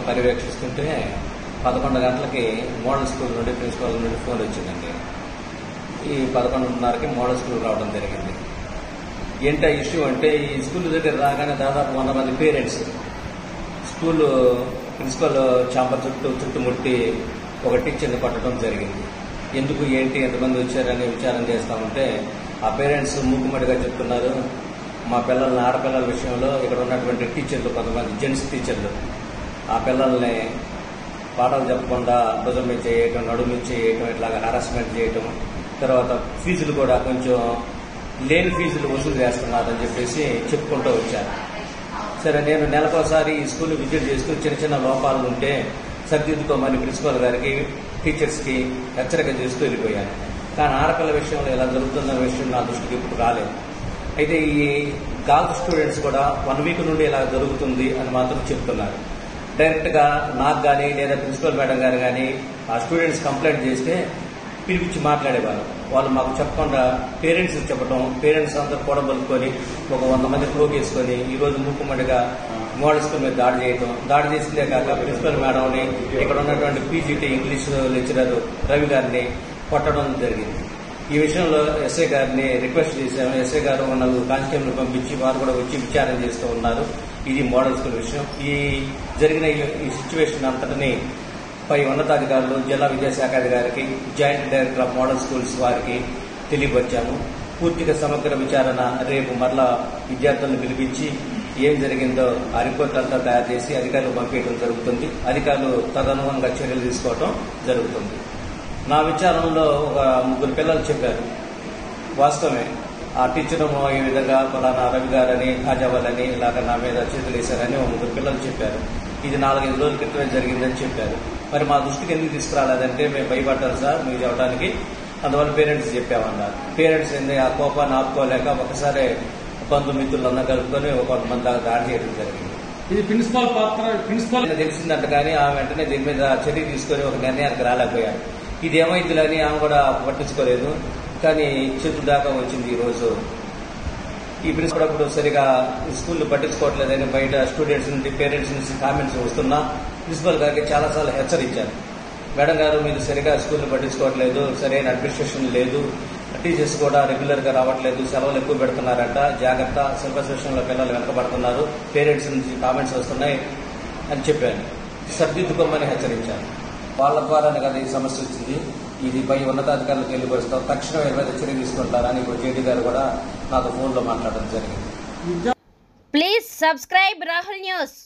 పర్యవేక్షిస్తుంటే 11 గంటలకి model school నుండి principal నుండి ఫోన్ వచ్చిందండి. ఈ 11:30కి మోడల్ స్కూల్ రావడం జరిగింది. ఏంటో ఇష్యూ అంటే ఈ స్కూల్ దగ్గర రాగానే దాదాపు 100 మంది పేరెంట్స్ స్కూల్ ప్రిన్సిపల్ ఛాంబర్ చుట్టుముట్టి ఒక టీచర్ని కొట్టడం జరిగింది. ఎందుకు ఏంటి ఎంతమంది వచ్చారని విచారం చేస్తామంటే ఆ పేరెంట్స్ మూకుమ్మడిగా చెప్తున్నారు, మా పిల్లల్ని ఆడపిల్లల విషయంలో ఇక్కడ ఉన్నటువంటి టీచర్లు కొంతమంది జెంట్స్ టీచర్లు ఆ పిల్లల్ని పాఠాలు చెప్పకుండా భుజం మీద చేయటం, నడుము మీద చేయటం, ఇట్లాగా హరాస్మెంట్ చేయటం, తర్వాత ఫీజులు కూడా కొంచెం లేని ఫీజులు వసూలు చేస్తున్నారని చెప్పేసి చెప్పుకుంటూ వచ్చారు. సరే, నేను నెలకోసారి ఈ స్కూల్ విజిట్ చేస్తూ చిన్న చిన్న లోపాలు ఉంటే సరిదిద్దుకోమని ప్రిన్సిపల్ గారికి టీచర్స్కి హెచ్చరిక చేస్తూ వెళ్ళిపోయాను. కానీ ఆడపిల్ల విషయంలో ఇలా జరుగుతున్న విషయం నా దృష్టికి ఇప్పుడు రాలేదు. అయితే ఈ గర్ల్స్ స్టూడెంట్స్ కూడా 1 వీక్ నుండి ఇలా జరుగుతుంది అని మాత్రం చెప్తున్నారు. డైరెక్ట్గా నాకు కానీ లేదా ప్రిన్సిపల్ మేడం గారు కానీ ఆ స్టూడెంట్స్ కంప్లైంట్ చేస్తే పిలిపించి మాట్లాడేవారు. వాళ్ళు మాకు చెప్పకుండా పేరెంట్స్ చెప్పడం, పేరెంట్స్ అందరూ కూడబలుకొని ఒక 100 మంది పోగేసుకొని ఈరోజు మూకుమ్మడిగా మోడల్ స్కూల్ మీద దాడి చేసిందే కాక ప్రిన్సిపల్ మేడంని, ఇక్కడ ఉన్నటువంటి పీజీటీ ఇంగ్లీష్ లెక్చరర్ రవి గారిని కొట్టడం జరిగింది. ఈ విషయంలో ఎస్ఐ గారిని రిక్వెస్ట్ చేశాము. ఎస్ఐ గారు 4 కానిస్టేబుల్ పంపించి వారు కూడా వచ్చి విచారణ చేస్తూ ఉన్నారు. ఇది మోడల్ స్కూల్ విషయం. ఈ జరిగిన ఈ సిచ్యువేషన్ అంతటిని పై ఉన్నతాధికారులు, జిల్లా విద్యాశాఖ అధికారికి, joint director of model schools వారికి తెలియపరిచాము. పూర్తిగా సమగ్ర విచారణ రేపు మరలా విద్యార్థులను పిలిపించి ఏం జరిగిందో ఆ రిపోర్ట్ అంతా తయారు చేసి అధికారులకు పంపించడం జరుగుతుంది. అధికారులు తదనుగుణంగా చర్యలు తీసుకోవడం జరుగుతుంది. నా విచారణలో ఒక 3 పిల్లలు చెప్పారు. వాస్తవమే, ఆ టీచర్ ఈ విధంగా ఫలానా రవి గారని, ఖాజావాలని ఇలాగ నా మీద చేతులు వేశారని 3 పిల్లలు చెప్పారు. ఇది 4-5 రోజుల క్రితమే జరిగిందని చెప్పారు. మరి మా దృష్టికి ఎందుకు తీసుకురాలేదంటే మేము భయపడ్డారు సార్ మీకు చెప్పడానికి, అందువల్ల పేరెంట్స్ చెప్పామన్నారు. పేరెంట్స్ ఏంది ఆ కోపాన్ని ఆపుకోలేక ఒకసారి బంధుమిత్రులందరూ కలుపుకొని కొంతమంది దాకా దాడి చేయడం జరిగింది. ఇది ప్రిన్సిపాల్ తెలిసిందంట కానీ ఆమె వెంటనే దీని మీద చర్య తీసుకొని ఒక నిర్ణయానికి రాలేకపోయారు. ఇది ఏమైందిలని ఆమె కూడా పట్టించుకోలేదు. కానీ చేతుల దాకా వచ్చింది. ఈ రోజు ఈ ప్రిన్సిపల్ అప్పుడు సరిగా స్కూల్లో పట్టించుకోవట్లేదని బయట స్టూడెంట్స్ నుండి, పేరెంట్స్ నుంచి కామెంట్స్ వస్తున్నా ప్రిన్సిపల్ గారికి చాలాసార్లు హెచ్చరించారు. మేడం గారు మీరు సరిగా స్కూల్లో పట్టించుకోవట్లేదు, సరైన అడ్మినిస్ట్రేషన్ లేదు, టీచర్స్ కూడా రెగ్యులర్ గా రావట్లేదు, సెలవులు ఎక్కువ పెడుతున్నారంట, జాగ్రత్త, సిలబస్ విషయంలో పిల్లలు వెనకబడుతున్నారు, పేరెంట్స్ నుంచి కామెంట్స్ వస్తున్నాయి అని చెప్పాను. సర్దిద్దుకోమని హెచ్చరించాను. వాళ్ళ ద్వారానే కదా ఈ సమస్య వచ్చింది. ఇది పై ఉన్నతాధికారులకు తెలియపరుస్తాం, తక్షణం ఏమైనా చర్య తీసుకుంటారని ఇప్పుడు జేడీ గారు కూడా నాతో ఫోన్లో మాట్లాడడం జరిగింది. Please subscribe Rahul news.